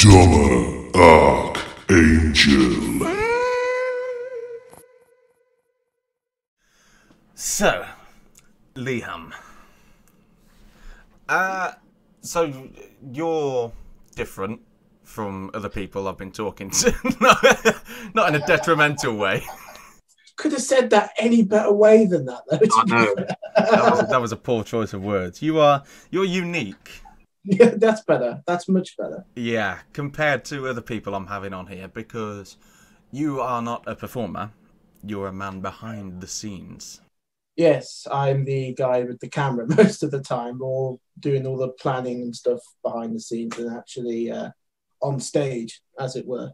Dollar Archangel. So, Liam. So you're different from other people I've been talking to. Not in a detrimental way. Could have said that any better way than that, though. I know. That was a poor choice of words. You're unique. Yeah, that's better. That's much better. Yeah, compared to other people I'm having on here, because you are not a performer. You're a man behind the scenes. Yes, I'm the guy with the camera most of the time, or doing all the planning and stuff behind the scenes and actually on stage, as it were.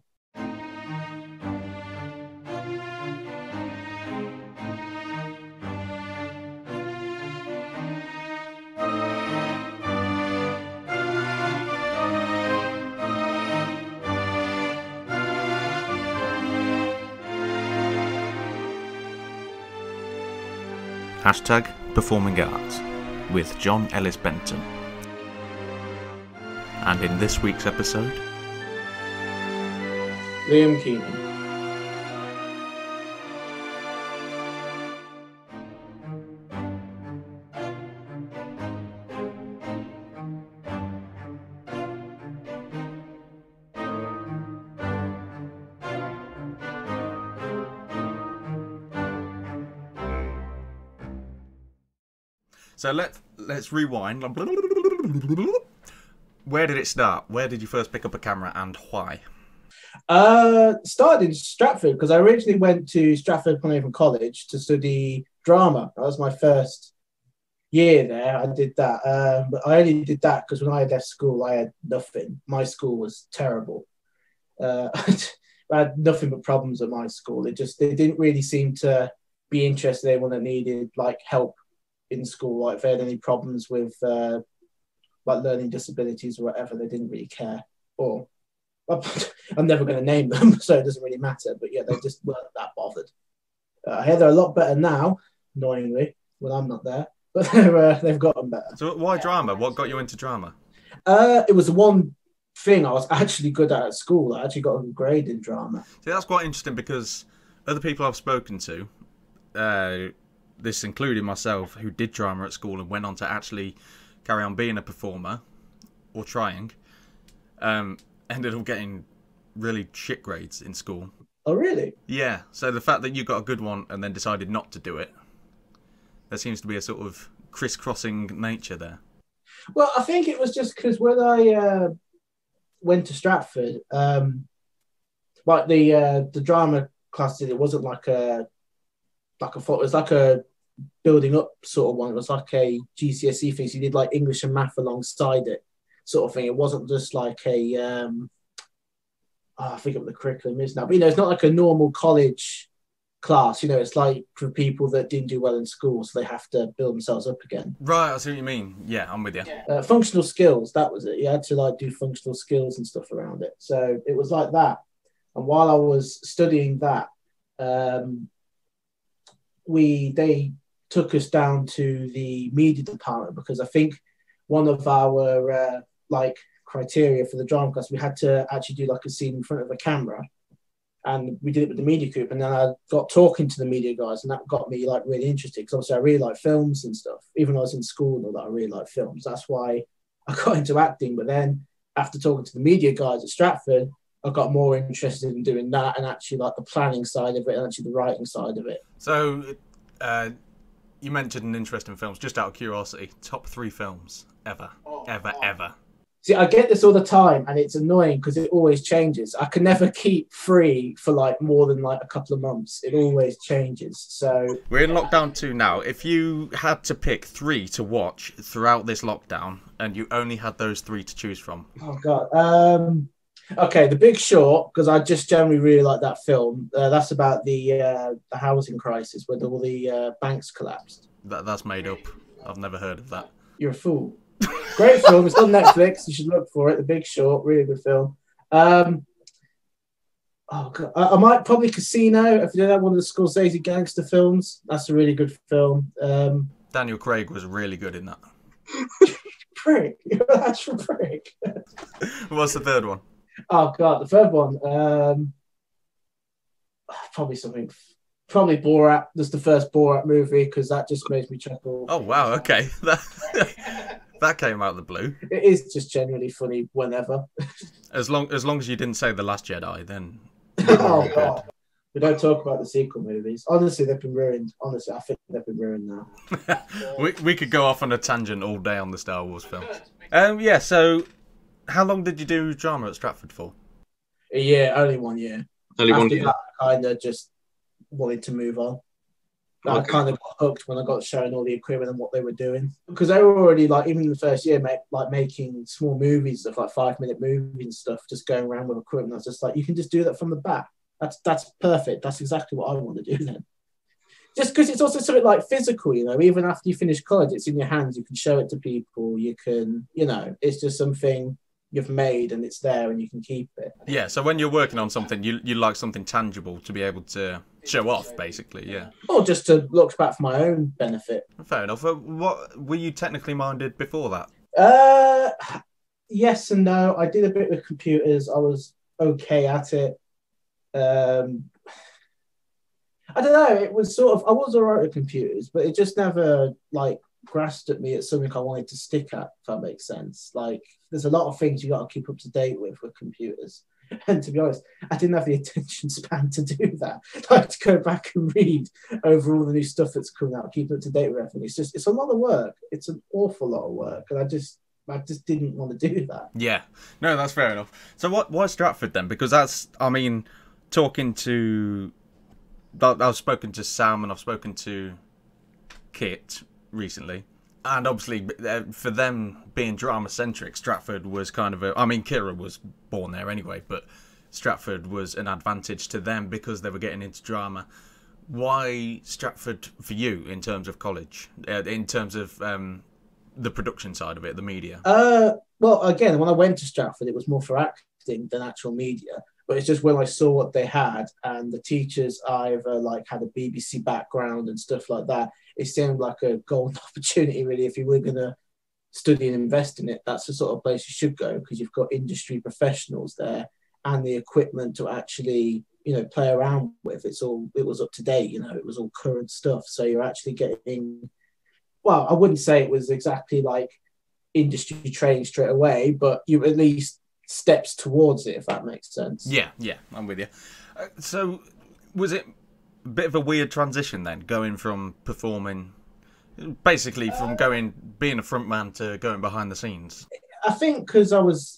Hashtag Performing Arts with John Ellis Benton. And in this week's episode, Liam Keaney. so let's rewind. Where did it start? Where did you first pick up a camera and why? Started in Stratford because I originally went to Stratford upon Avon College to study drama. That was my first year there. I did that, but I only did that because when I left school, I had nothing. My school was terrible. I had nothing but problems at my school. They didn't really seem to be interested in anyone that needed like help in school. Like if they had any problems with like learning disabilities or whatever, they didn't really care. Or I'm never going to name them, so it doesn't really matter. But yeah, they just weren't that bothered. I hear they're a lot better now, annoyingly, when I'm not there. But they've gotten better. So why drama? What got you into drama? It was the one thing I was actually good at school. I actually got a grade in drama. See, that's quite interesting because other people I've spoken to, this including myself, who did drama at school and went on to actually carry on being a performer, or trying, ended up getting really shit grades in school. Oh, really? Yeah, so the fact that you got a good one and then decided not to do it, there seems to be a sort of crisscrossing nature there. Well, I think it was just because when I went to Stratford, like the drama class, it wasn't like a it was like a building up sort of one. It was like a GCSE thing. So you did like English and math alongside it, sort of thing. It wasn't just like a I forget what the curriculum is now, but it's not like a normal college class. It's like for people that didn't do well in school, so they have to build themselves up again. Right, I see what you mean. Yeah, I'm with you. Functional skills, that was it. You had to like do functional skills and stuff around it. So it was like that. And while I was studying that, they took us down to the media department because I think one of our criteria for the drama class, we had to actually do like a scene in front of a camera, and we did it with the media group. And then I got talking to the media guys, and that got me like really interested because obviously I really like films and stuff. Even when I was in school and all that, I really like films. That's why I got into acting. But then after talking to the media guys at Stratford, I got more interested in doing that and actually like the planning side of it and actually the writing side of it. So you mentioned an interest in films. Just out of curiosity, top 3 films ever. See, I get this all the time, and it's annoying because it always changes. I can never keep 3 for like more than like a couple of months. It always changes. So we're in lockdown 2 now. If you had to pick 3 to watch throughout this lockdown, and you only had those 3 to choose from, oh god. Okay, The Big Short, because I just generally really like that film. That's about the housing crisis where all the banks collapsed. That's made up. I've never heard of that. You're a fool. Great film. It's on Netflix. You should look for it. The Big Short, really good film. Oh god, I might probably Casino. If you know that, one of the Scorsese gangster films. That's a really good film. Daniel Craig was really good in that. Prick. You're an actual prick. What's the third one? Oh god, the third one. Probably probably Borat. That's the first Borat movie because that just makes me chuckle. Oh wow, okay. That came out of the blue. It is just genuinely funny whenever. As long as you didn't say The Last Jedi, then Oh god. We don't talk about the sequel movies. Honestly, they've been ruined. Honestly, I think they've been ruined now. we could go off on a tangent all day on the Star Wars films. Yeah, so how long did you do drama at Stratford for? A year, only 1 year. Only After 1 year. that, I kind of just wanted to move on. I Okay. kind of got hooked when I got shown all the equipment and what they were doing, because they were already like, even in the first year, making small movies of like 5-minute movies and stuff, just going around with equipment. I was just like, you can just do that from the back. That's perfect. That's exactly what I want to do then. Just because it's also something like physical, you know, even after you finish college, it's in your hands. You can show it to people. You can, you know, it's just something you've made and it's there and you can keep it. Yeah, so when you're working on something, you like something tangible to be able to show off, basically, yeah. Or just to look back for my own benefit. Fair enough. What were you technically minded before that? Yes and no. I did a bit with computers. I was okay at it. I don't know. It was sort of, I was alright with computers, but it just never like grasped at me as something I wanted to stick at, if that makes sense. Like, there's a lot of things you got to keep up to date with computers. And to be honest, I didn't have the attention span to do that. Like, to go back and read over all the new stuff that's coming out, keep up to date with everything. It's a lot of work. It's an awful lot of work. And I just didn't want to do that. Yeah. No, that's fair enough. So why Stratford then? Because that's, I mean, talking to... I've spoken to Sam and I've spoken to Kit recently. And obviously, for them being drama-centric, Stratford was kind of a... I mean, Kira was born there anyway, but Stratford was an advantage to them because they were getting into drama. Why Stratford for you in terms of college? In terms of the production side of it, the media? Well, again, when I went to Stratford, it was more for acting than actual media. But it's just when I saw what they had and the teachers either like had a BBC background and stuff like that, it seemed like a golden opportunity really. If you were going to study and invest in it, that's the sort of place you should go because you've got industry professionals there and the equipment to actually, you know, play around with. It was up to date, you know, it was all current stuff. So you're actually getting, well, I wouldn't say it was exactly like industry training straight away, but you at least steps towards it, if that makes sense. Yeah, I'm with you. So, was it a bit of a weird transition then, going from performing, basically from being a front man to going behind the scenes? I think because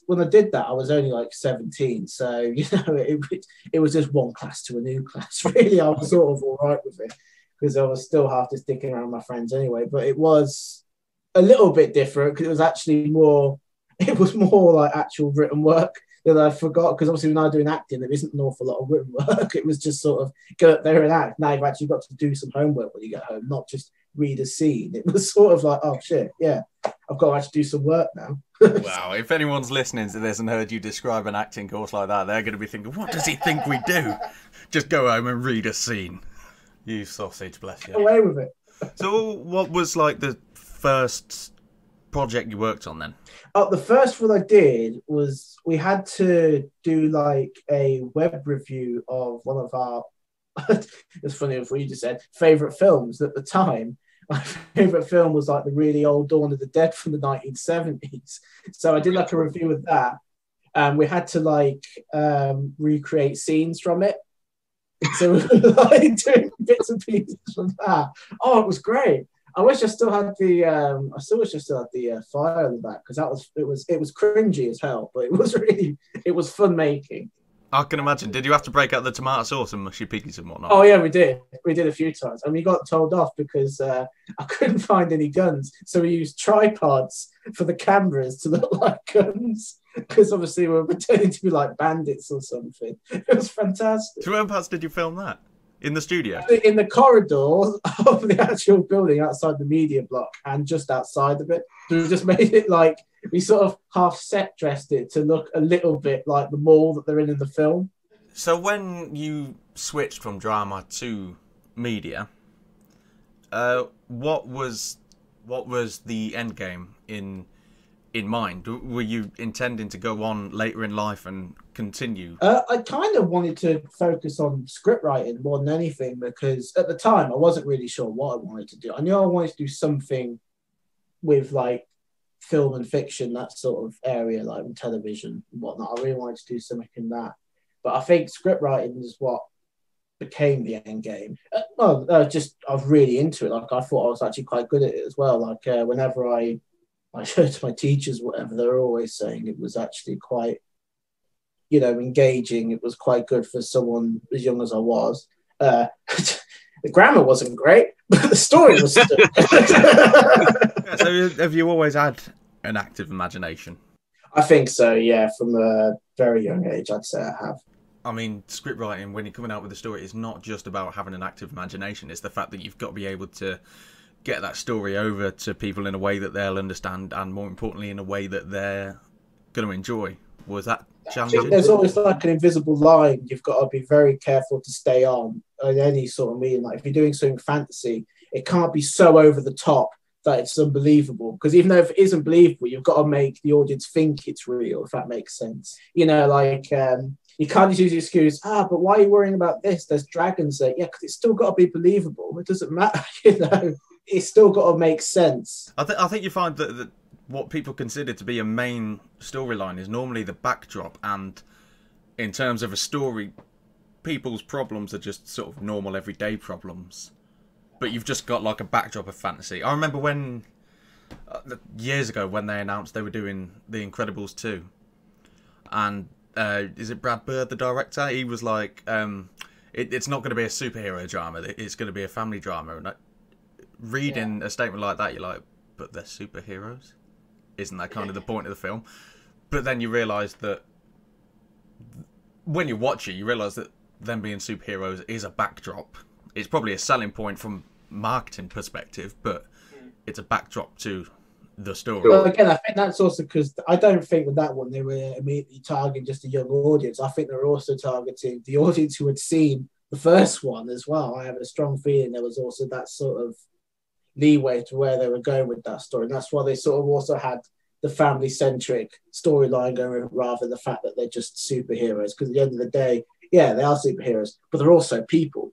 when I did that, I was only like 17, so you know, it was just one class to a new class. Really, I was sort of all right with it because I was still half just sticking around my friends anyway. But it was a little bit different because it was actually more. It was more like actual written work that I forgot because obviously when I'm doing acting, there isn't an awful lot of written work. It was just sort of go up there and act. Now you've actually got to do some homework when you get home, not just read a scene. It was sort of like, oh shit, yeah, I've got to actually do some work now. Wow, if anyone's listening to this and heard you describe an acting course like that, they're going to be thinking, what does he think we do? Just go home and read a scene. You sausage, bless you. Away with it. So what was like the first project you worked on then? The first one I did was we had to do like a web review of one of our, it's funny what you just said, favourite films at the time. My favourite film was like the really old Dawn of the Dead from the 1970s. So I did like a review of that. And we had to like recreate scenes from it. So we were like doing bits and pieces from that. Oh, it was great. I wish I still had the file in the back because it was cringy as hell, but it was fun making. I can imagine. Did you have to break out the tomato sauce and mushy piggies and whatnot? Oh yeah, we did a few times, and we got told off because I couldn't find any guns, so we used tripods for the cameras to look like guns because obviously we were pretending to be like bandits or something. It was fantastic. So whereabouts did you film that? In the studio? In the corridor of the actual building outside the media block and just outside of it. We just made it like, we sort of half set dressed it to look a little bit like the mall that they're in the film. So when you switched from drama to media, what was the end game in in mind? Were you intending to go on later in life and continue? I kind of wanted to focus on script writing more than anything, because at the time I wasn't really sure what I wanted to do. I knew I wanted to do something with like film and fiction, that sort of area, like in television and whatnot. I really wanted to do something in that. But I think script writing is what became the end game. I was really into it. Like, I thought I was actually quite good at it as well. Like, whenever I showed to my teachers, whatever, they were always saying it was actually quite, engaging. It was quite good for someone as young as I was. The grammar wasn't great, but the story was still. So have you always had an active imagination? I think so, yeah. From a very young age, I'd say I have. I mean, script writing, when you're coming out with a story, it's not just about having an active imagination. It's the fact that you've got to be able to get that story over to people in a way that they'll understand, and more importantly, in a way that they're going to enjoy. Was that challenging? I think there's always like an invisible line you've got to be very careful to stay on in any sort of medium. Like, if you're doing something fantasy, it can't be so over the top that it's unbelievable. Because even though if it isn't believable, you've got to make the audience think it's real, if that makes sense. You can't just use the excuse, but why are you worrying about this? There's dragons there. Yeah, because it's still got to be believable. It doesn't matter, It's still got to make sense. I think you find that what people consider to be a main storyline is normally the backdrop, and in terms of a story, people's problems are just sort of normal everyday problems, but you've just got like a backdrop of fantasy. I remember when years ago when they announced they were doing The Incredibles 2, and is it Brad Bird, the director? He was like, it's not going to be a superhero drama, it's going to be a family drama. And reading a statement like that, you're like, but they're superheroes? Isn't that kind of the point of the film? But then you realise that when you watch it, you realise that them being superheroes is a backdrop. It's probably a selling point from marketing perspective, but it's a backdrop to the story. Well, again, I think that's also because I don't think with that one they were immediately targeting just a young audience. I think they were also targeting the audience who had seen the first one as well. I have a strong feeling there was also that sort of leeway to where they were going with that story, and that's why they sort of also had the family-centric storyline going, rather than the fact that they're just superheroes. Because at the end of the day, yeah, they are superheroes, but they're also people.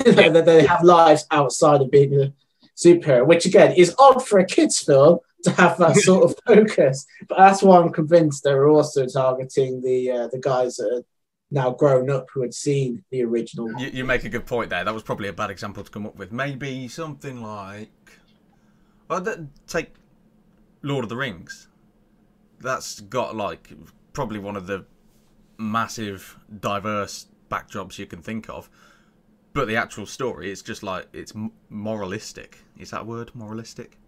That they have lives outside of being a superhero, which again is odd for a kids' film to have that sort of focus. But that's why I'm convinced they were also targeting the guys that are now grown up who had seen the original. You make a good point there. That was probably a bad example to come up with. Maybe something like, take Lord of the Rings. That's got like probably one of the massive diverse backdrops you can think of, but the actual story is just like, it's moralistic. Is that a word, moralistic?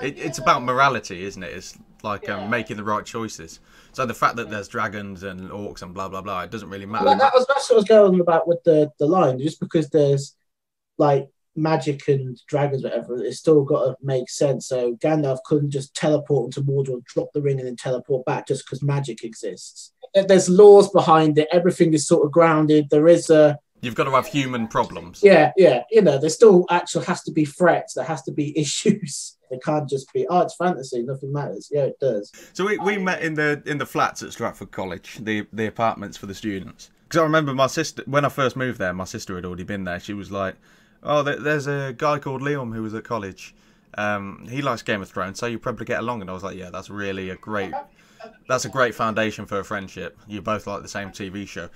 It's about morality, isn't it? It's like making the right choices. So the fact that there's dragons and orcs and blah blah blah, it doesn't really matter. That's what I was going about with the line. Just because there's like magic and dragons, whatever, it's still got to make sense. So Gandalf couldn't just teleport into Mordor, drop the ring, and then teleport back just because magic exists. There's laws behind it. Everything is sort of grounded. There is a. You've got to have human problems. Yeah. There still actually has to be threats. There has to be issues. It can't just be, it's fantasy, nothing matters. Yeah, it does. So we met in the flats at Stratford College, the apartments for the students. Because I remember my sister, when I first moved there, my sister had already been there. She was like, oh, there's a guy called Liam who was at college. He likes Game of Thrones, so you probably get along. And I was like, yeah, that's really a great foundation for a friendship. You both like the same TV show.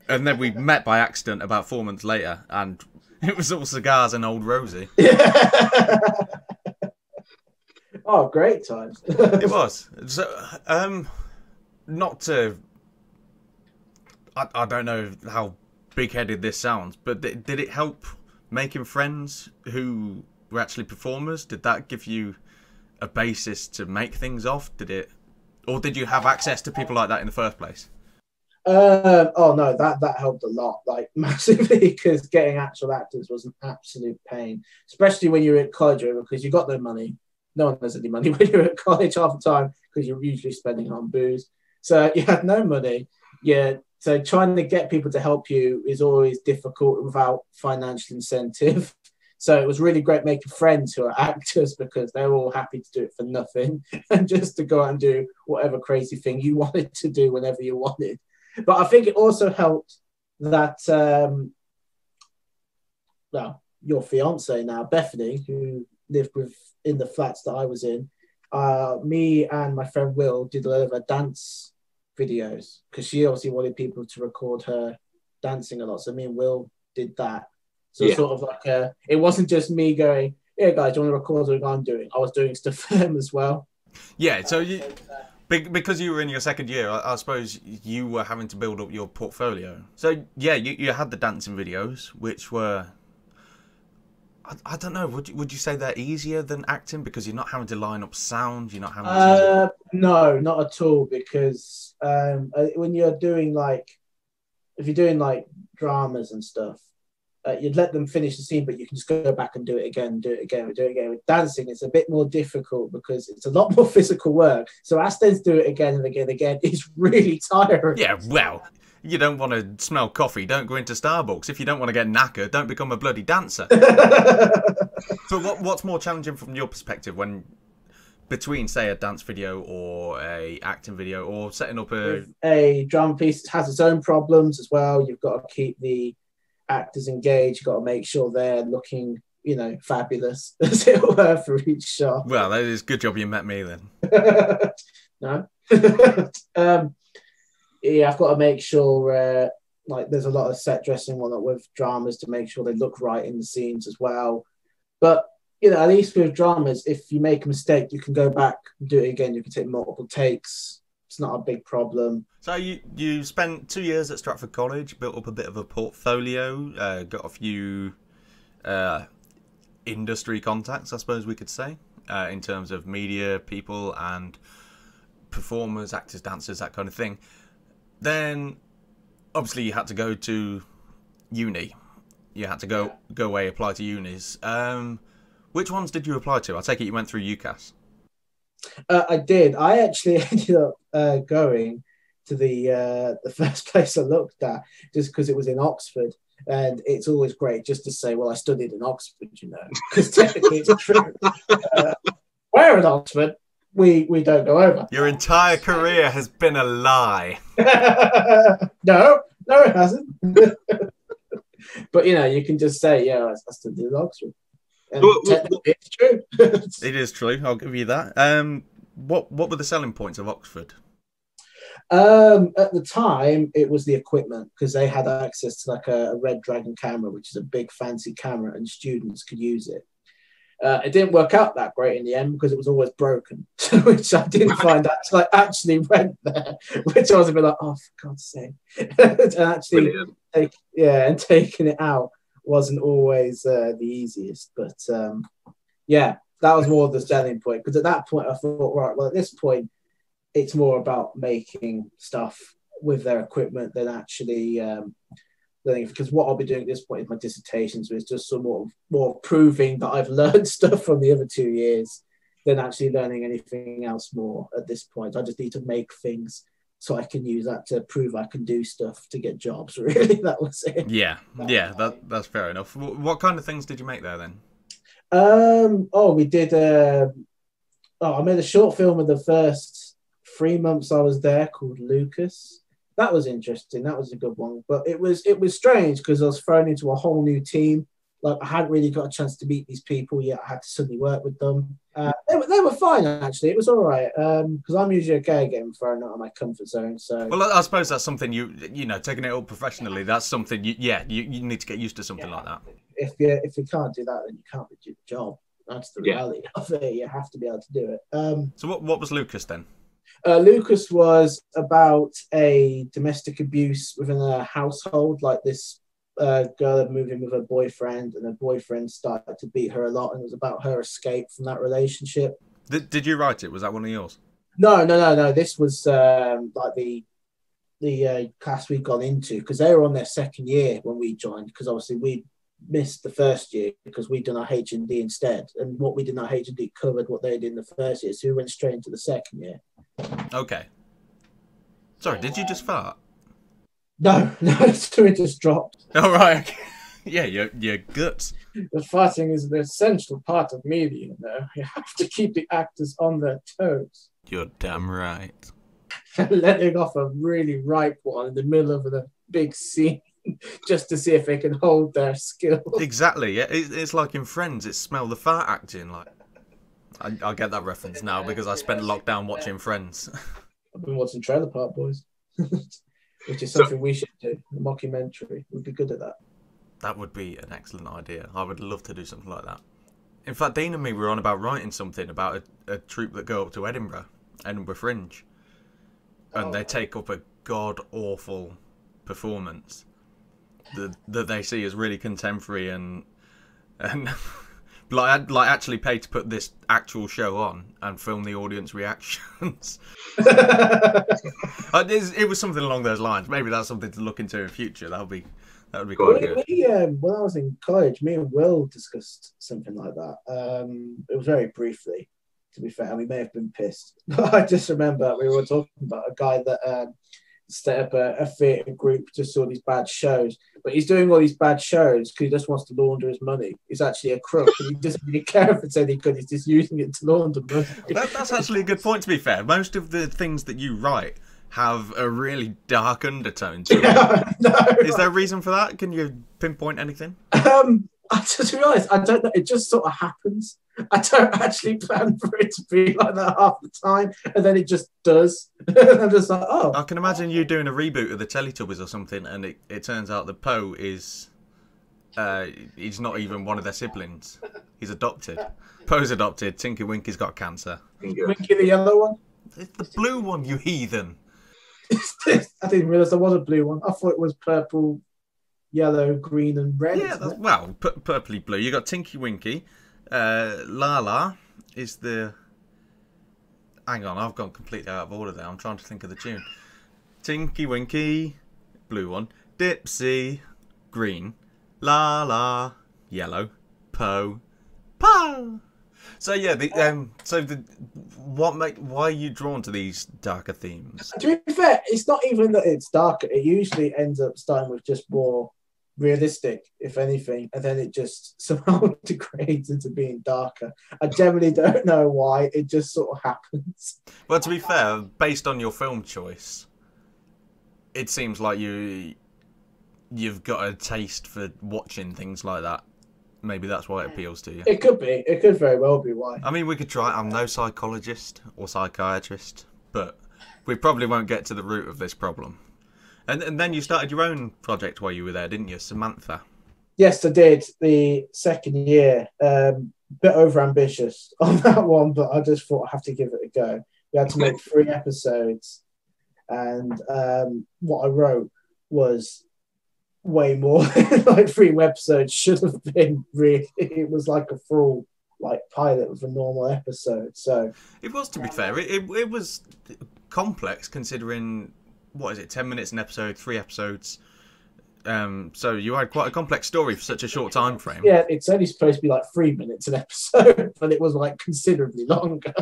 And then we met by accident about 4 months later, and it was all cigars and old Rosie. Oh, great times. It was. So, not to... I don't know how big-headed this sounds, but did it help making friends who were actually performers? Did that give you a basis to make things off? Or did you have access to people like that in the first place? No, that helped a lot, like massively, because getting actual actors was an absolute pain, especially when you're at college, because you got no money. No one has any money when you're at college half the time, because you're usually spending on booze. So you had no money. Yeah. So trying to get people to help you is always difficult without financial incentive. So it was really great making friends who are actors because they're all happy to do it for nothing and just to go out and do whatever crazy thing you wanted to do whenever you wanted. But I think it also helped that, well, your fiance now, Bethany, who lived in the flats that I was in, me and my friend Will did a lot of her dance videos because she obviously wanted people to record her dancing a lot. So me and Will did that. So sort of like it wasn't just me going, "Yeah, guys, do you want to record what I'm doing?" I was doing stuff for them as well. Yeah, so because you were in your second year, I suppose you were having to build up your portfolio. So yeah, you had the dancing videos, which were, I don't know, would you say they're easier than acting because you're not having to line up sound, you're not having to... No, not at all, because when you're doing if you're doing dramas and stuff, you'd let them finish the scene, but you can just go back and do it again, do it again, do it again. With dancing, it's a bit more difficult because it's a lot more physical work. So asking to do it again and again and again is really tiring. Yeah, well, you don't want to smell coffee, don't go into Starbucks. If you don't want to get knackered, don't become a bloody dancer. So what's more challenging from your perspective when between, say, a dance video or a acting video or setting up a drama piece has its own problems as well. You've got to keep the actors engaged. You've got to make sure they're looking, fabulous, as it were, for each shot. Well, that is a good job you met me then. No. Yeah, I've got to make sure, there's a lot of set dressing with dramas to make sure they look right in the scenes as well. But, at least with dramas, if you make a mistake, you can go back and do it again. You can take multiple takes. It's not a big problem. So you spent 2 years at Stratford College, built up a bit of a portfolio, got a few industry contacts, I suppose we could say, in terms of media people and performers, actors, dancers, that kind of thing. Then, obviously, you had to go to uni. You had to go away, apply to unis. Which ones did you apply to? I take it you went through UCAS. I did. I actually ended up going to the first place I looked at just because it was in Oxford. And it's always great just to say, well, I studied in Oxford, because technically it's true. Where in Oxford? We don't go over. Your entire career has been a lie. No, it hasn't. But, you can just say, yeah, I studied in Oxford. And technically it's true. It is true, I'll give you that. What were the selling points of Oxford? At the time, it was the equipment, because they had access to a Red Dragon camera, which is a big fancy camera, and students could use it. It didn't work out that great in the end because it was always broken, which I didn't find I actually went there, which I was a bit like, oh, for God's sake. And actually, taking it out wasn't always the easiest. But that was more of the selling point, because at that point I thought, right, well, at this point, it's more about making stuff with their equipment than actually learning, because what I'll be doing at this point is my dissertations, so it's just some more proving that I've learned stuff from the other 2 years than actually learning anything else more at this point. I just need to make things so I can use that to prove I can do stuff to get jobs, really. That was it. Yeah, that's fair enough. What kind of things did you make there then? We did I made a short film of the first 3 months I was there called Lucas. That was interesting. That was a good one. But it was strange because I was thrown into a whole new team. I hadn't really got a chance to meet these people yet. I had to suddenly work with them. They were fine, actually. It was all right, because I'm usually okay getting thrown out of my comfort zone. So, well, I suppose that's something you taking it up professionally. That's something you need to get used to something like that. If you can't do that, then you can't do the job. That's the reality of it. You have to be able to do it. So what was Lucas then? Lucas was about a domestic abuse within a household. This girl had moved in with her boyfriend, and her boyfriend started to beat her a lot, and it was about her escape from that relationship. Did you write it? Was that one of yours? No. This was the class we'd gone into, because they were on their second year when we joined, because obviously we missed the first year because we'd done our H&D instead, and what we did in our H&D covered what they did in the first year, so we went straight into the second year. Okay. Sorry, did you just fart? No, so it just dropped. All right. Yeah, your guts. The fighting is an essential part of media, you know. You have to keep the actors on their toes. You're damn right. Letting off a really ripe one in the middle of a big scene just to see if they can hold their skill. Exactly. Yeah, it's like in Friends. It's smell the fart acting. Like, I get that reference now because I spent lockdown watching Friends. I've been watching Trailer Park Boys, which is something we should do. A mockumentary. We'd be good at that. That would be an excellent idea. I would love to do something like that. In fact, Dean and me were on about writing something about a troupe that go up to Edinburgh Fringe, and they take up a god-awful performance that they see as really contemporary and like actually pay to put this actual show on and film the audience reactions. It was something along those lines. Maybe that's something to look into in future. That would be quite good. When I was in college, me and Will discussed something like that. It was very briefly, to be fair, and we may have been pissed. But I just remember we were talking about a guy that set up a theatre group to do all these bad shows. But he's doing all these bad shows because he just wants to launder his money. He's actually a crook, and he doesn't really care if it's any good. He's just using it to launder money. That's actually a good point, to be fair. Most of the things that you write have a really dark undertone to it. No, is there a reason for that? Can you pinpoint anything? To be honest, I don't know. It just sort of happens. I don't actually plan for it to be like that half the time, and then it just does. I'm just like, oh. I can imagine you doing a reboot of the Teletubbies or something, and it turns out that Poe is he's not even one of their siblings. He's adopted. Poe's adopted. Tinky Winky's got cancer. Winky the yellow one? It's the blue one, you heathen. I didn't realise there was a blue one. I thought it was purple, yellow, green, and red. Yeah, well, purpley blue. You got Tinky Winky. Lala is the. Hang on, I've gone completely out of order there. I'm trying to think of the tune. Tinky Winky, blue one. Dipsy, green. Lala, yellow. Poe, Poe. So yeah, why are you drawn to these darker themes? To be fair, it's not even that it's darker. It usually ends up starting with just more realistic, if anything, and then it just somehow degrades into being darker. I generally don't know why. It just sort of happens. Well, to be fair, based on your film choice, it seems like you've got a taste for watching things like that. Maybe that's why it appeals to you. It could be. It could very well be why. I mean, we could try. I'm no psychologist or psychiatrist, but we probably won't get to the root of this problem. And then you started your own project while you were there, didn't you, Samantha? Yes, I did. The second year, bit over ambitious on that one, but I just thought I have to give it a go. We had to make 3 episodes, and what I wrote was way more like 3 episodes should have been. Really, it was like a full pilot of a normal episode. So it was, to be fair, it was complex considering. What is it? 10 minutes an episode, 3 episodes. So you had quite a complex story for such a short time frame. Yeah, it's only supposed to be 3 minutes an episode, but it was considerably longer.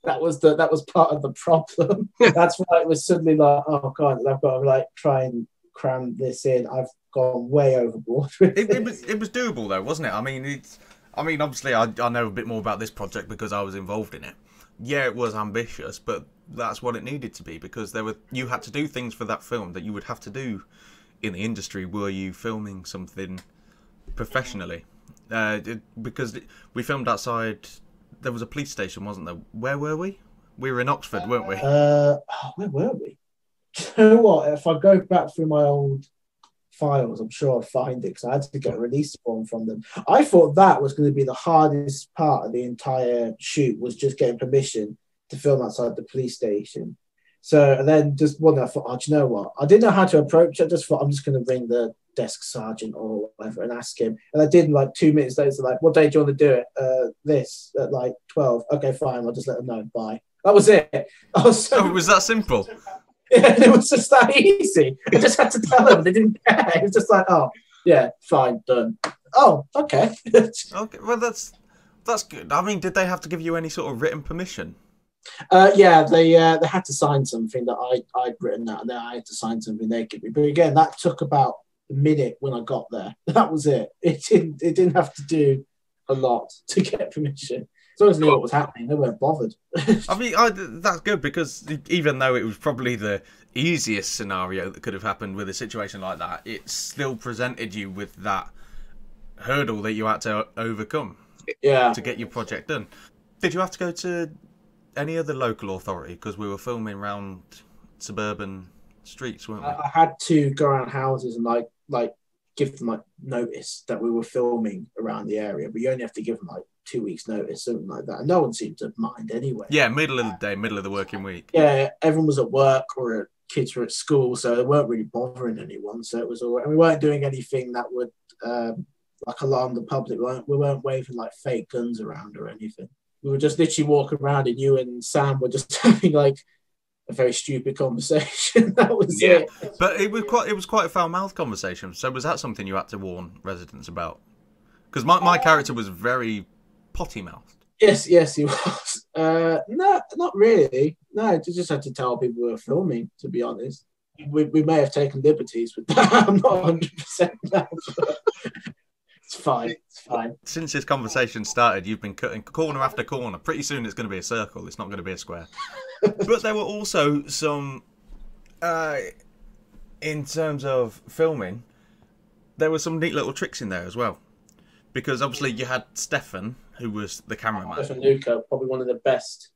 That was part of the problem. That's why it was suddenly oh god, I've got to try and cram this in. I've gone way overboard with it was doable though, wasn't it? I mean, obviously I know a bit more about this project because I was involved in it. Yeah, it was ambitious, but that's what it needed to be because you had to do things for that film that you would have to do in the industry were you filming something professionally. Because we filmed outside, there was a police station, wasn't there? Where were we? We were in Oxford, weren't we? Where were we? Do you know what? If I go back through my old files, I'm sure I'll find it because I had to get a release form from them. I thought that was going to be the hardest part of the entire shoot, was just getting permission to film outside the police station. So, and then just one day I thought, do you know what? I didn't know how to approach it. I just thought, I'm just going to ring the desk sergeant or whatever and ask him. And I did, 2 minutes later, what day do you want to do it? This at 12. Okay, fine. I'll just let them know. Bye. That was it. It was that simple. Yeah, it was just that easy. I just had to tell them. They didn't care. It was just oh, yeah, fine, done. Oh, okay. Okay, well, that's good. I mean, did they have to give you any sort of written permission? Yeah, they had to sign something that I'd written that, and then I had to sign something they gave me. But again, that took about the minute when I got there. That was it. It didn't have to do a lot to get permission. As long as I knew what was happening, they weren't bothered. I mean, that's good, because even though it was probably the easiest scenario that could have happened with a situation like that, it still presented you with that hurdle that you had to overcome to get your project done. Did you have to go to any other local authority? Because we were filming around suburban streets, weren't we? I had to go around houses and like give them like notice that we were filming around the area, but you only have to give them like 2 weeks notice, something like that. And no one seemed to mind anyway. Yeah, middle of the day, middle of the working week. Yeah, everyone was at work or kids were at school, so they weren't really bothering anyone. So it was all right. And we weren't doing anything that would like alarm the public. We weren't waving like fake guns around or anything. We were just literally walking around, and you and Sam were just having like a very stupid conversation. That was it. But it was quite a foul-mouthed conversation. So was that something you had to warn residents about? Because my character was very potty-mouthed. Yes, he was. No, not really. No, I just had to tell people we were filming, to be honest. We may have taken liberties with that. I'm not 100% now, but it's fine. Since this conversation started, you've been cutting corner after corner. Pretty soon it's going to be a circle. It's not going to be a square. But there were also some, in terms of filming, there were some neat little tricks in there as well. Because obviously you had Stefan, who was the cameraman. Stefan Luca, probably one of the best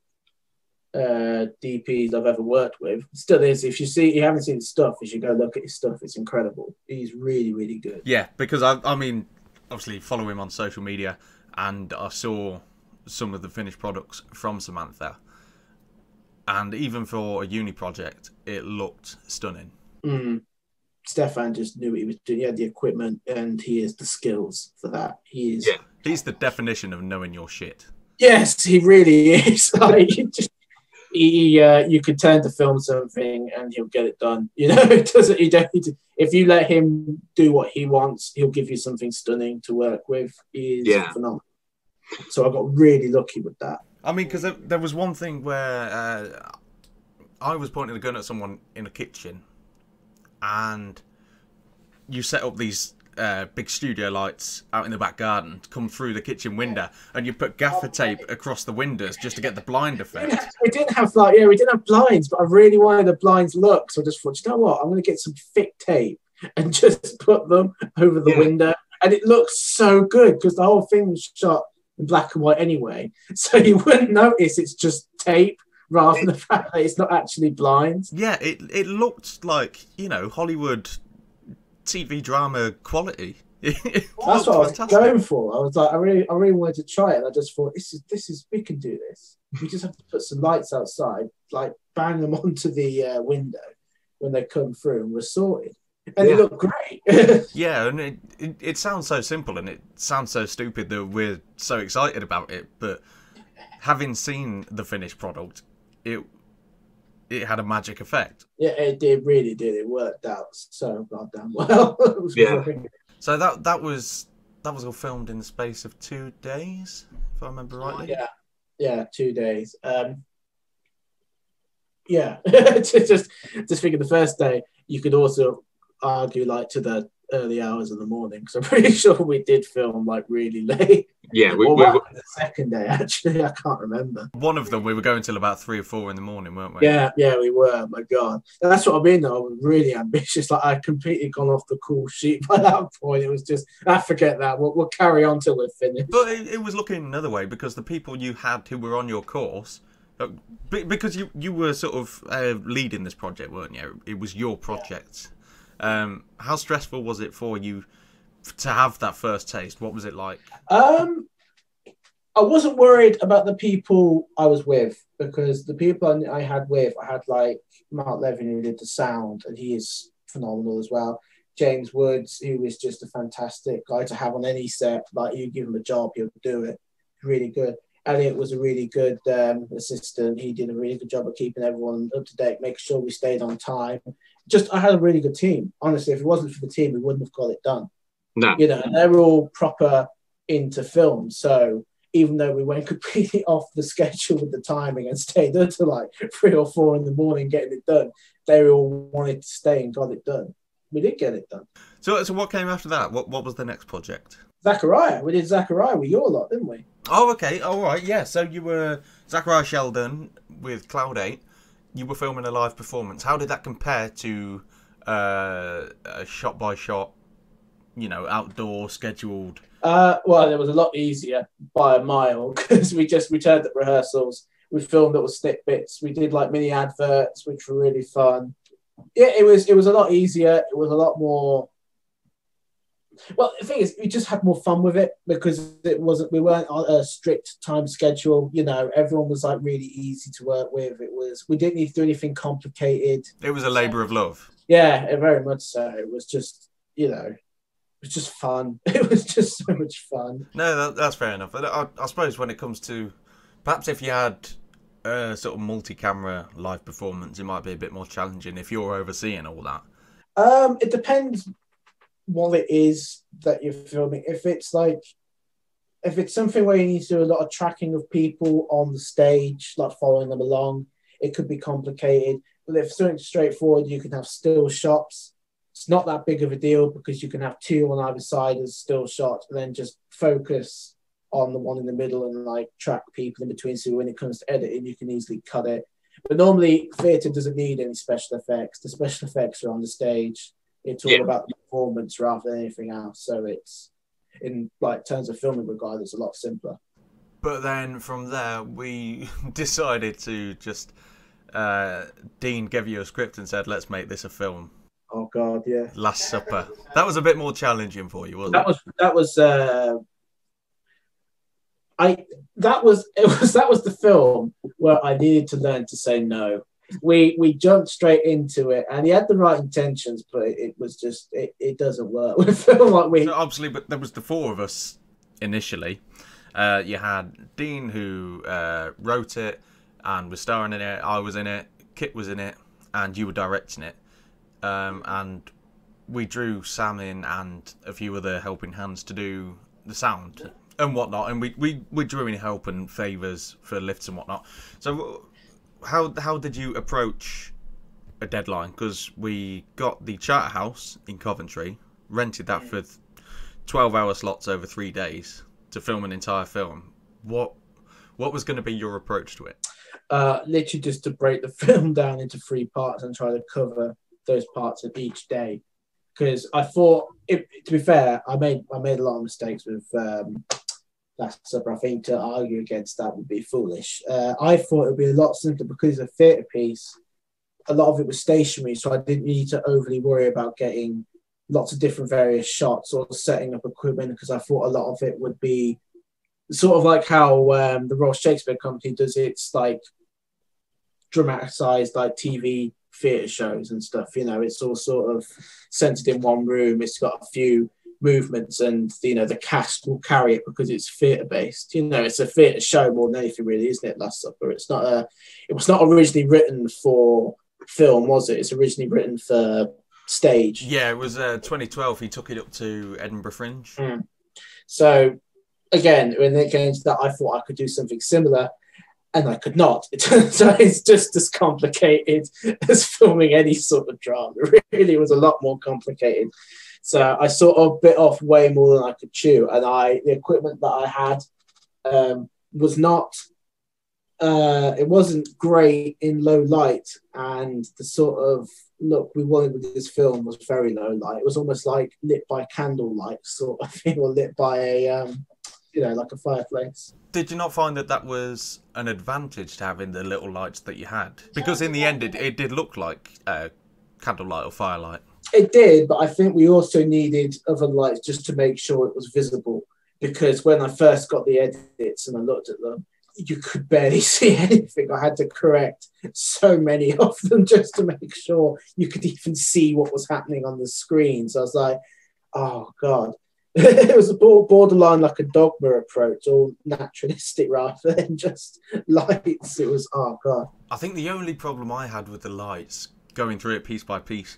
DPs I've ever worked with. Still is. If you haven't seen his stuff, you should go look at his stuff. It's incredible. He's really, really good. Yeah, because I mean, obviously follow him on social media, and I saw some of the finished products from Samantha. And even for a uni project, it looked stunning. Stefan just knew what he was doing. He had the equipment, and he has the skills for that. He's the definition of knowing your shit. Yes, he really is. Like, you could turn to film something, and he'll get it done. You know, it doesn't. You don't need to, if you let him do what he wants, he'll give you something stunning to work with. He's phenomenal. So I got really lucky with that. I mean, because there was one thing where I was pointing a gun at someone in a kitchen, and you set up these big studio lights out in the back garden to come through the kitchen window, and you put gaffer tape across the windows just to get the blind effect. We didn't have we didn't have blinds, but I really wanted the blinds look, so I just thought, you know what, I'm going to get some thick tape and just put them over the window, and it looks so good because the whole thing was shot in black and white anyway, so you wouldn't notice it's just tape rather than the fact that it's not actually blinds. Yeah, it looked like, you know, Hollywood TV drama quality. That's what I was going for. I was like, I really wanted to try it, and I just thought, this is we can do this. We just have to put some lights outside, like bang them onto the window when they come through, and we're sorted. And it looked great. Yeah, and it sounds so simple, and it sounds so stupid that we're so excited about it, but having seen the finished product, it had a magic effect. Yeah, it really did. It worked out so goddamn well. It was great. So that was all filmed in the space of 2 days, if I remember rightly. Yeah, 2 days. Just thinking the first day, you could also argue like to the early hours of the morning, because I'm pretty sure we did film like really late. Yeah, we the second day, actually, I can't remember. One of them we were going till about 3 or 4 in the morning, weren't we? Yeah, we were. My God, and that's what I mean. Though I was really ambitious. Like, I'd completely gone off the cool sheet by that point. It was just, I forget that. We'll carry on till we're finished. But it was looking another way, because the people you had who were on your course, because you were sort of leading this project, weren't you? It was your project. How stressful was it for you to have that first taste? What was it like? I wasn't worried about the people I was with, because the people I had like Mark Levin, who did the sound, and he is phenomenal as well. James Woods, who was just a fantastic guy to have on any set. Like, you give him a job, he'll do it. Really good. Elliot was a really good assistant. He did a really good job of keeping everyone up to date, making sure we stayed on time. I had a really good team. Honestly, if it wasn't for the team, we wouldn't have got it done. No. You know, and they were all proper into film. So even though we went completely off the schedule with the timing and stayed until like 3 or 4 in the morning getting it done, they all wanted to stay and got it done. We did get it done. So what came after that? What was the next project? Zachariah. We did Zachariah with your lot, didn't we? Oh, okay. All right. Yeah. So you were Zachariah Sheldon with Cloud 8. You were filming a live performance. How did that compare to a shot by shot, outdoor scheduled? Well, it was a lot easier by a mile because we just returned at rehearsals. We filmed little snippets. We did like mini adverts, which were really fun. Yeah, it was a lot easier. It was a lot more. Well, the thing is, we just had more fun with it because we weren't on a strict time schedule. Everyone was like really easy to work with. We didn't need to do anything complicated. It was a labour of love. Yeah, very much so. It was just, it was just fun. It was just so much fun. No, that's fair enough. I suppose when it comes to, perhaps if you had a sort of multi-camera live performance, it might be a bit more challenging if you're overseeing all that. It depends what it is that you're filming. If it's something where you need to do a lot of tracking of people on the stage, like following them along, it could be complicated. But if something straightforward, you can have still shots. It's not that big of a deal because you can have two on either side as still shots and then just focus on the one in the middle and like track people in between. So when it comes to editing, you can easily cut it. But normally theatre doesn't need any special effects. The special effects are on the stage. It's all about the performance rather than anything else. So it's, in like terms of filming regard, it's a lot simpler. But then from there, we decided to just, Dean gave you a script and said, let's make this a film. Oh God, yeah. Last Supper. That was a bit more challenging for you, wasn't it? That was the film where I needed to learn to say no. We jumped straight into it, and he had the right intentions, but it was just it doesn't work with film like we. So obviously, but there was the four of us initially. You had Dean who wrote it and was starring in it. I was in it. Kit was in it, and you were directing it. And we drew Sam in and a few other helping hands to do the sound and whatnot. And we drew in help and favours for lifts and whatnot. So how did you approach a deadline? Because we got the Charter House in Coventry, rented that for 12-hour slots over 3 days to film an entire film. What was going to be your approach to it? Literally just to break the film down into 3 parts and try to cover those parts of each day. Because I thought, to be fair, I made a lot of mistakes with Last Supper. I think to argue against that would be foolish. I thought it would be a lot simpler because it's a theatre piece. A lot of it was stationary, so I didn't need to overly worry about getting lots of different various shots or setting up equipment, because I thought a lot of it would be sort of like how the Royal Shakespeare Company does its like dramatised like TV theatre shows and stuff. It's all sort of centered in one room. It's got a few movements, and the cast will carry it because it's theatre based. It's a theatre show more than anything, really, isn't it? Last Supper. It was not originally written for film, was it? It's originally written for stage. Yeah, it was 2012. He took it up to Edinburgh Fringe. So again, when it came to that, I thought I could do something similar, and I could not. It turns out it's just as complicated as filming any sort of drama. It really was a lot more complicated. So I sort of bit off way more than I could chew, and the equipment that I had was not. It wasn't great in low light, and the sort of look we wanted with this film was very low light. It was almost like lit by candlelight sort of thing, or lit by a like a fireplace. Did you not find that was an advantage to having the little lights that you had? Because in the end, it did look like candlelight or firelight. It did, but I think we also needed other lights just to make sure it was visible. Because when I first got the edits and I looked at them, you could barely see anything. I had to correct so many of them just to make sure you could even see what was happening on the screen. So I was like, oh, God. It was a borderline like a dogma approach, all naturalistic rather than just lights. It was, oh, God. I think the only problem I had with the lights, going through it piece by piece,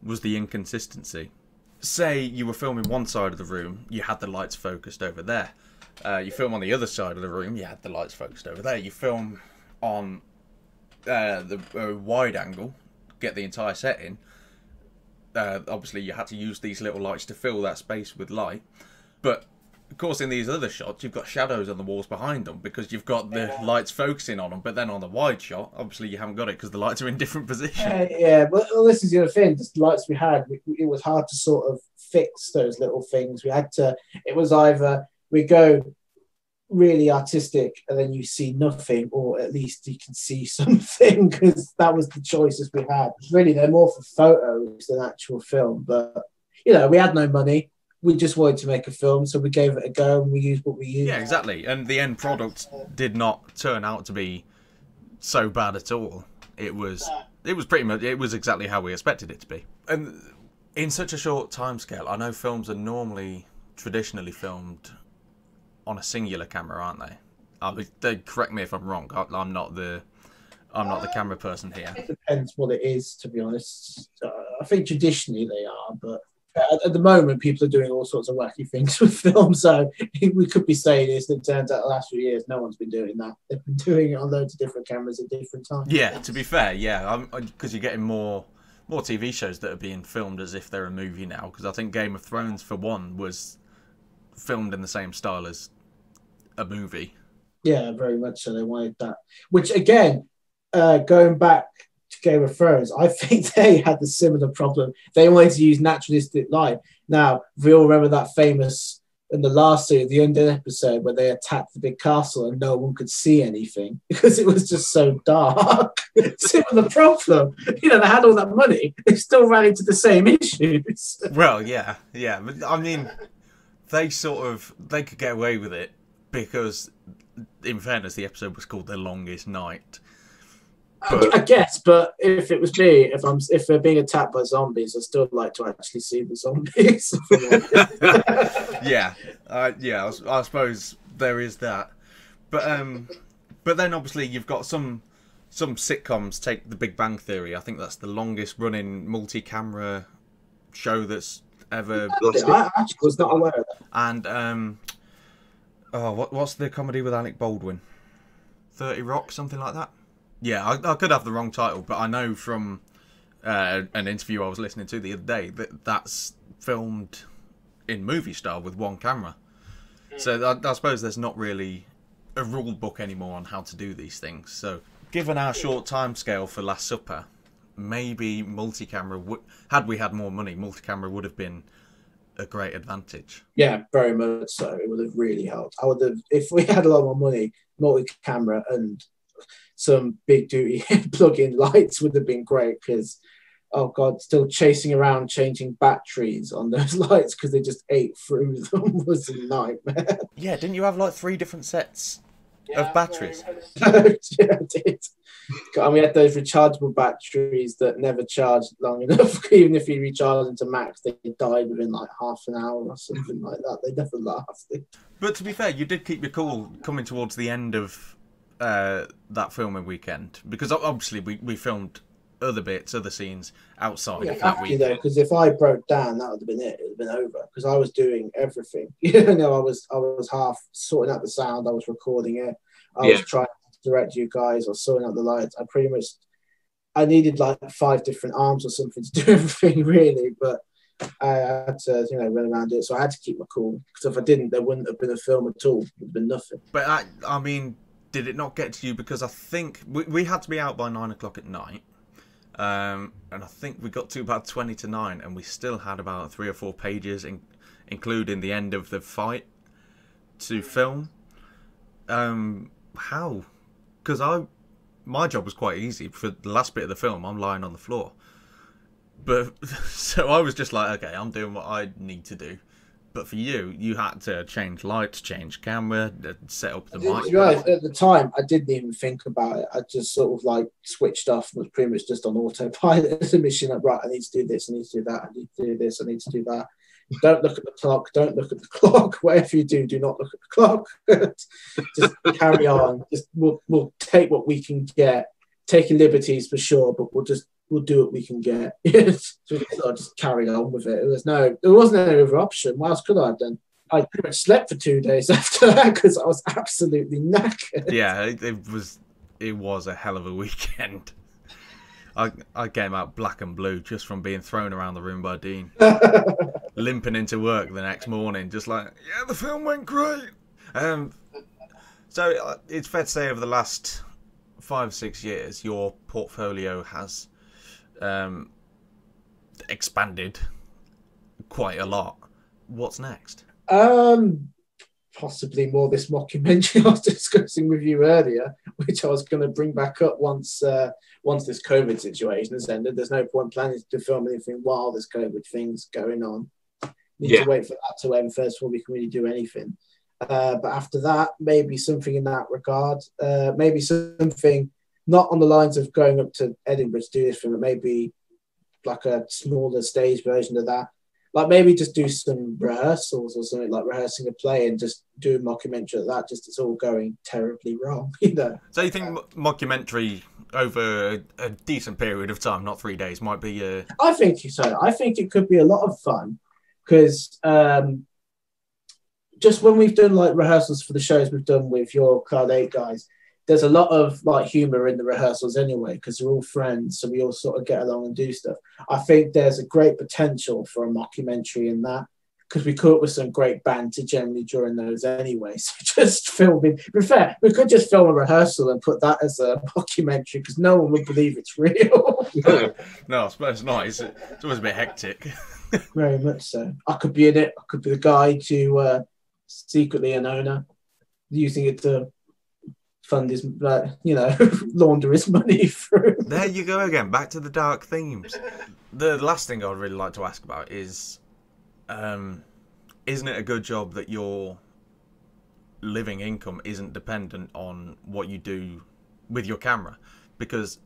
was the inconsistency. Say you were filming one side of the room, you had the lights focused over there. You film on the other side of the room, you had the lights focused over there. You film on the wide angle, get the entire set in. obviously you had to use these little lights to fill that space with light. But of course, in these other shots, you've got shadows on the walls behind them because you've got the lights focusing on them. But then on the wide shot, obviously you haven't got it because the lights are in different positions. Yeah, but this is the other thing. The lights we had, it was hard to sort of fix those little things. We had to. It was either we go really artistic and then you see nothing, or at least you can see something, because that was the choices we had. Really, they're more for photos than actual film. But we had no money. We just wanted to make a film, so we gave it a go and we used what we used. Yeah, exactly. And the end product did not turn out to be so bad at all. It was pretty much, it was exactly how we expected it to be. And in such a short time scale, I know films are normally traditionally filmed on a singular camera, aren't they? They correct me if I'm wrong. I'm not the camera person here. It depends what it is, to be honest. I think traditionally they are, but at the moment, people are doing all sorts of wacky things with film. So we could be saying this, and it turns out the last few years, no one's been doing that. They've been doing it on loads of different cameras at different times. Yeah, to be fair, yeah, because you're getting more TV shows that are being filmed as if they're a movie now. Because I think Game of Thrones, for one, was filmed in the same style as a movie. Yeah, very much so. They wanted that. Which, again, going back to Game of Thrones, I think they had the similar problem. They wanted to use naturalistic light. Now, we all remember that famous, in the last series, the Undead episode, where they attacked the big castle and no one could see anything because it was just so dark. Similar problem. They had all that money. They still ran into the same issues. Well, yeah. But, I mean, they could get away with it because, in fairness, the episode was called The Longest Night. I guess, but if it was me, if they're being attacked by zombies, I'd still like to actually see the zombies. Yeah, I suppose there is that, but then obviously you've got some sitcoms. Take The Big Bang Theory. I think that's the longest running multi-camera show that's ever. I actually was not aware of that. And what's the comedy with Alec Baldwin? 30 Rock, something like that. Yeah, I could have the wrong title, but I know from an interview I was listening to the other day that's filmed in movie style with one camera. So I suppose there's not really a rule book anymore on how to do these things. So given our short time scale for Last Supper, maybe multi-camera had we had more money, multi-camera would have been a great advantage. Yeah, very much so. It would have really helped. I would have, if we had a lot more money, multi-camera and some big duty plug-in lights would have been great, because oh god, still chasing around changing batteries on those lights because they just ate through them was a nightmare. Yeah, didn't you have like 3 different sets of batteries? Yeah, I did. We had those rechargeable batteries that never charged long enough. Even if you recharge them to max, they died within like half an hour or something like that. They never lasted. But to be fair, you did keep your cool coming towards the end of that filming weekend, because obviously we filmed other bits, other scenes outside of that weekend. Because if I broke down, that would have been it. It would have been over, because I was doing everything. I was half sorting out the sound. I was recording it. I was trying to direct you guys. I was sorting out the lights. I needed like 5 different arms or something to do everything, really. But I had to, run around it. So I had to keep my cool, because if I didn't, there wouldn't have been a film at all. It would have been nothing. But I mean, did it not get to you? Because I think we had to be out by 9 o'clock at night. And I think we got to about 20 to 9, and we still had about 3 or 4 pages, including the end of the fight, to film. How? Because my job was quite easy. For the last bit of the film, I'm lying on the floor. But so I was just like, okay, I'm doing what I need to do. But for you had to change lights, change camera, set up the mic. Right, at the time, I didn't even think about it. I just sort of like switched off and was pretty much just on autopilot. As a mission, like, right, I need to do this, I need to do that, I need to do this, I need to do that. Don't look at the clock, don't look at the clock. Whatever you do, do not look at the clock. Just carry on. Just we'll take what we can get. Taking liberties for sure, but we'll do what we can get. So I just carried on with it. There wasn't any other option. What else could I have done? I pretty much slept for 2 days after that because I was absolutely knackered. Yeah, it was a hell of a weekend. I came out black and blue just from being thrown around the room by Dean. Limping into work the next morning, just like, yeah, the film went great. So it's fair to say over the last 5-6 years, your portfolio has expanded quite a lot. What's next? Possibly more this mockumentary I was discussing with you earlier, which I was going to bring back up once this COVID situation has ended. There's no point planning to film anything while there's COVID things going on. Need to wait for that to end first before we can really do anything. But after that, maybe something in that regard. Maybe something not on the lines of going up to Edinburgh to do this film, but maybe like a smaller stage version of that. Like maybe just do some rehearsals or something, like rehearsing a play and just do a mockumentary of that. Just it's all going terribly wrong, you know. So you think mockumentary over a decent period of time, not 3 days, might be? I think so. I think it could be a lot of fun because just when we've done like rehearsals for the shows we've done with your Cloud 8 guys, there's a lot of like humor in the rehearsals anyway, because they're all friends, so we all sort of get along and do stuff. I think there's a great potential for a mockumentary in that, because we come up with some great banter generally during those anyway. So just filming, to be fair, we could just film a rehearsal and put that as a mockumentary, because no one would believe it's real. No, I suppose it's not. It's always a bit hectic. Very much so. I could be in it. I could be the guy to secretly an owner, using it to fund his, launder his money through. There you go again, back to the dark themes. The last thing I would really like to ask about is, isn't it a good job that your living income isn't dependent on what you do with your camera? Because,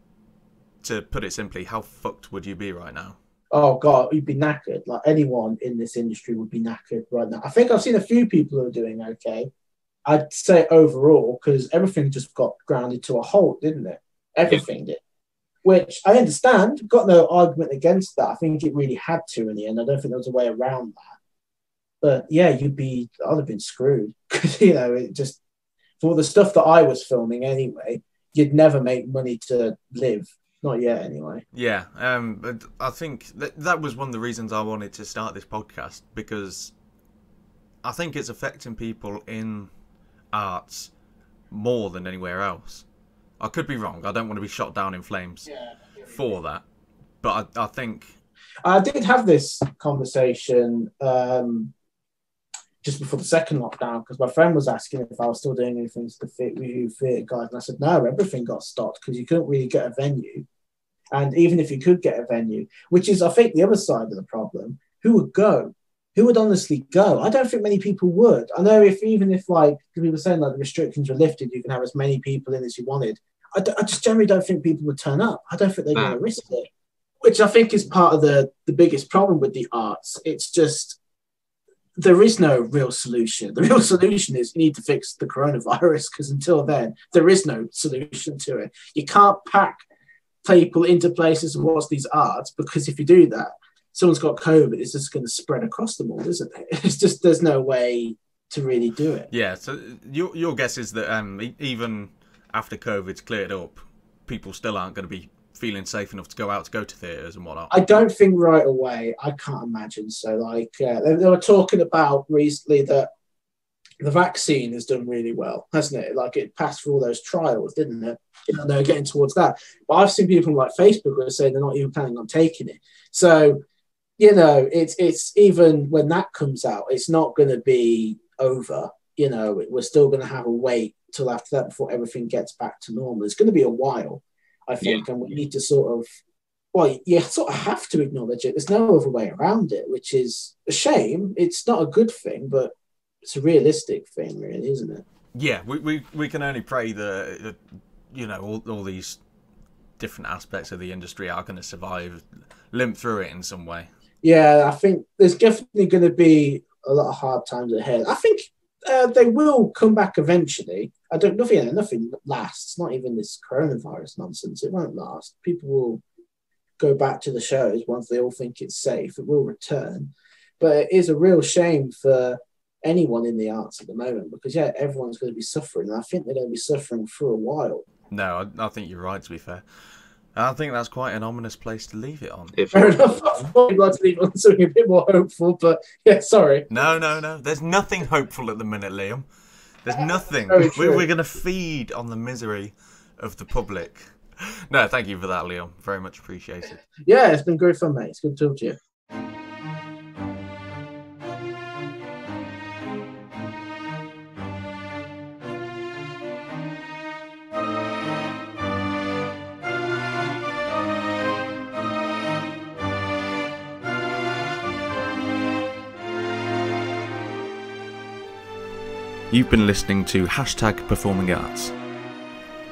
to put it simply, how fucked would you be right now? Oh God, you'd be knackered. Like anyone in this industry would be knackered right now. I think I've seen a few people who are doing okay. I'd say overall, because everything just got grounded to a halt, didn't it? Everything did. Which I understand. Got no argument against that. I think it really had to in the end. I don't think there was a way around that. But yeah, I'd have been screwed. Because, it just, for the stuff that I was filming anyway, you'd never make money to live. Not yet, anyway. Yeah, but I think that was one of the reasons I wanted to start this podcast, because I think it's affecting people in arts more than anywhere else. I could be wrong. I don't want to be shot down in flames for that. But I think... I did have this conversation just before the second lockdown, because my friend was asking if I was still doing anything to the theatre guys. And I said, no, everything got stopped because you couldn't really get a venue. And even if you could get a venue, which is, I think, the other side of the problem, who would go? Who would honestly go? I don't think many people would. I know even if like people were saying like the restrictions were lifted, you can have as many people in as you wanted. I just generally don't think people would turn up. I don't think they're going to risk it, which I think is part of the biggest problem with the arts. It's just there is no real solution. The real solution is you need to fix the coronavirus, because until then, there is no solution to it. You can't pack people into places and watch these arts, because if you do that, someone's got COVID, it's just going to spread across them all, isn't it? It's just, there's no way to really do it. Yeah, so your guess is that even after COVID's cleared up, people still aren't going to be feeling safe enough to go to theatres and whatnot? I don't think right away. I can't imagine. So, like, they were talking about recently that the vaccine has done really well, hasn't it? Like, it passed through all those trials, didn't it? They're getting towards that. But I've seen people on like Facebook who are saying they're not even planning on taking it. So, it's even when that comes out, it's not going to be over. We're still going to have a wait till after that before everything gets back to normal. It's going to be a while, I think, and we need to you sort of have to acknowledge it. There's no other way around it, which is a shame. It's not a good thing, but it's a realistic thing, really, isn't it? Yeah, we can only pray that all these different aspects of the industry are going to survive, limp through it in some way. Yeah, I think there's definitely going to be a lot of hard times ahead. I think they will come back eventually. Nothing lasts, not even this coronavirus nonsense. It won't last. People will go back to the shows once they all think it's safe. It will return. But it is a real shame for anyone in the arts at the moment, because, everyone's going to be suffering. And I think they're going to be suffering for a while. No, I think you're right, to be fair. I think that's quite an ominous place to leave it on. Fair enough. I'd like to leave on something a bit more hopeful, but yeah, sorry. No. There's nothing hopeful at the minute, Liam. There's nothing. We're going to feed on the misery of the public. No, thank you for that, Liam. Very much appreciated. Yeah, it's been great fun, mate. It's good to talk to you. You've been listening to #Performing Arts,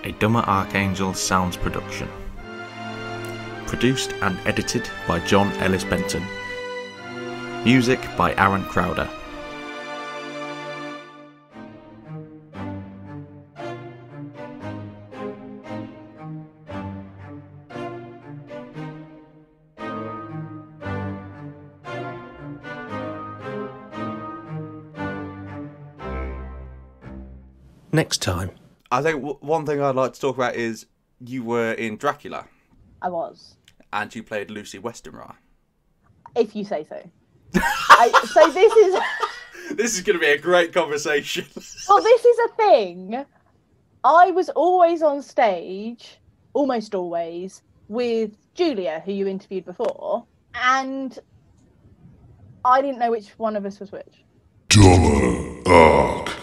a Dumber Archangel Sounds production. Produced and edited by John Ellis Benton. Music by Aaron Crowder. Next time. I think one thing I'd like to talk about is you were in Dracula. I was. And you played Lucy Westenra. If you say so. So this is... This is going to be a great conversation. Well, this is a thing. I was always on stage, almost always, with Julia, who you interviewed before, and I didn't know which one of us was which. Dumber Archangel.